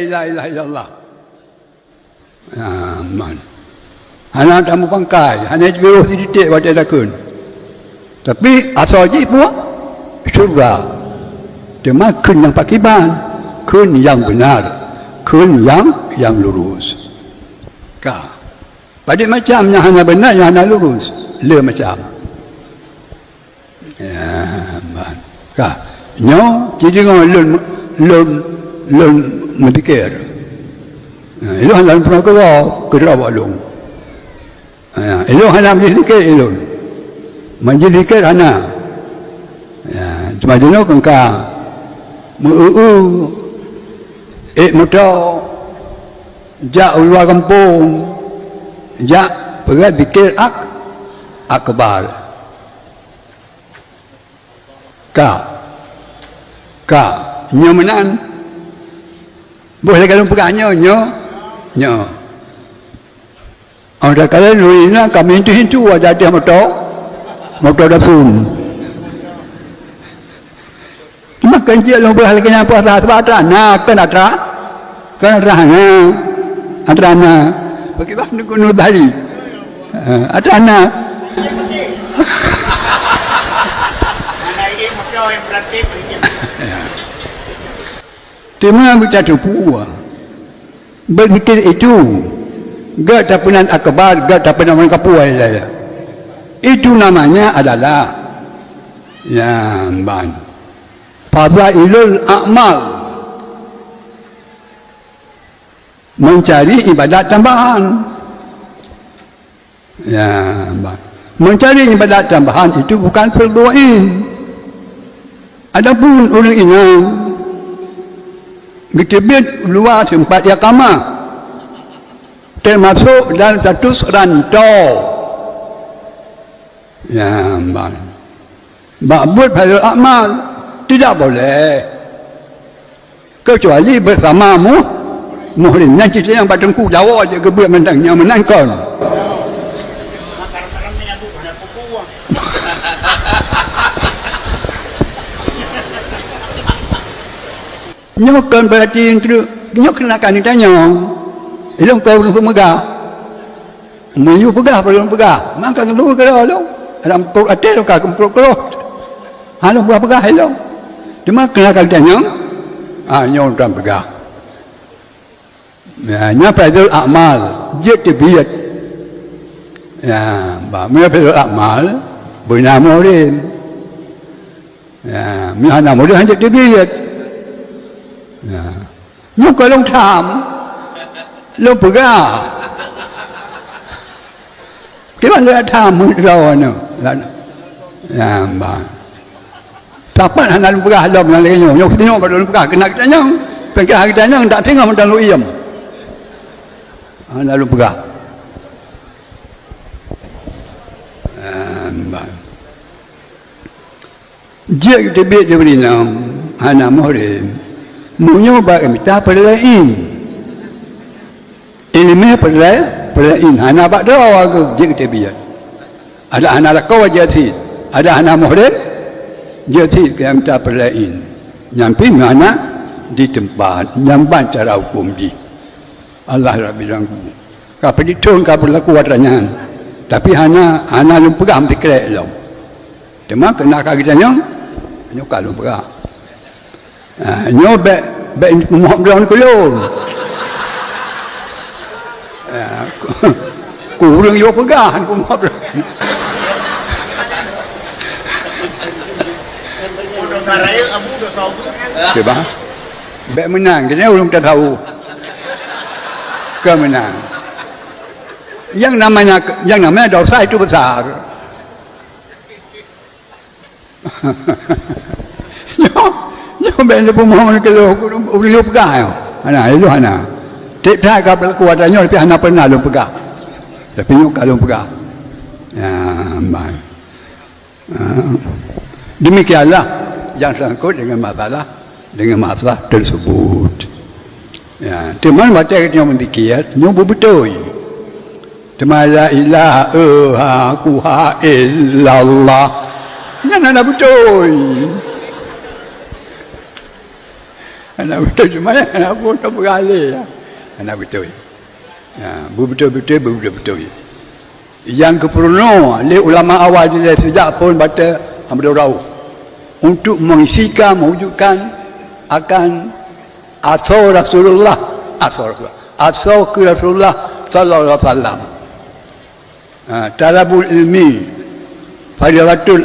La ilaha illallah. Man. Hana tamu pangkai, hana jebiro siditik wajah dakun. Tapi asal je pun syurga. Dia makan yang pakiban, kun yang benar, kun yang lurus. Ka. Pada macamnya hana benar, yang hana lurus, le macam. Ya, man. Ka. Nyo, jadi ngau lun berfikir. Elok hana pernah kerja walung. Elok hana berzikir elok. Berzikir hana. Cuma jenuh kengkang. Motor. Jak luar kampung. Jak pergi fikir akbar. Ka. Nyomenan. Boleh kalau pegangnya nyo. Ada kali luina kami itu ada dia motor dapun. Cuma kerja lo boleh lagi apa ada na kan na adrana bagaimana gunung Bali adrana Tumin bicara buah. Berzikir itu gak dapunan akbar, gak dapunan kapuai saya. Itu namanya adalah fadailul a'mal. Mencari ibadat tambahan. Mencari ibadat tambahan itu bukan fardu ain. Adapun orang ini Getibit luar tempat iqamah termasuk dalam status rantau. Ma'bud fadil amal tidak boleh kecuali bersamamu muhrim. Yang cerita yang batengku Jawa je kebuat menangnya menangkan. Nyokan berarti itu nyok kenakan ditanya. Ilmu kau belum megah. Meyu pegah belum pegah. Maka dulu kalau lo dalam kau ada kau kau. Halo buat pegah hello. Cuma kenakan ditanya. Nyok dan pegah. Nyapa itu amal, jadi biar. Nyapa itu amal, benar murid. Miana murid hanya jadi biar. Nhưng có lông thảm lông bự gà cái bạn lựa thảm rồi nữa là bà tháp bạn hẳn là lông bự gà lông là lấy nhau nhau khi nhau bà lông bự gà cái này cái nhau phải cái nhau đã thấy không đang lôi yểm là lông bự gà bà dia kita biết dia beri nama anak murid Munya bagi kita perlain, ilmu perlain. Anak bak doa aku jeng terbiar. Ada anak kau jadi, ada anak murid jadi kita perlain. Nyampi mana di tempat, nyampan cara hukum di. Allah bilang, kau pergi turun kau berlaku wadranya. Tapi anak lupa kau fikir lo. Cuma kena kau kita nyok kalau lupa. Nyobek Muhammad kulun. Kurang yo pegahan ku Muhammad. Coba. Bek menang, dia belum tahu. Ke menang. Yang namanya dosa itu besar. Nhưng bên là bông hoa cái lô lô gà hả lô hả tiếp theo gặp là quạt nhau thì hana pernah lô gà tapi nyok lô gà baik demikianlah yang sangkut dengan masalah tersebut teman baca yang mendikir nyok betul teman la ilaha illallah yang ada betul Anak betul cuma anak pun tak beralih. Anak betul. Betul-betul. Yang keperluan oleh ulama awal dia sejak pun baca berdorau untuk mengisikan mewujudkan akan asal Rasulullah sallallahu alaihi wasallam. Talabul ilmi fadilatun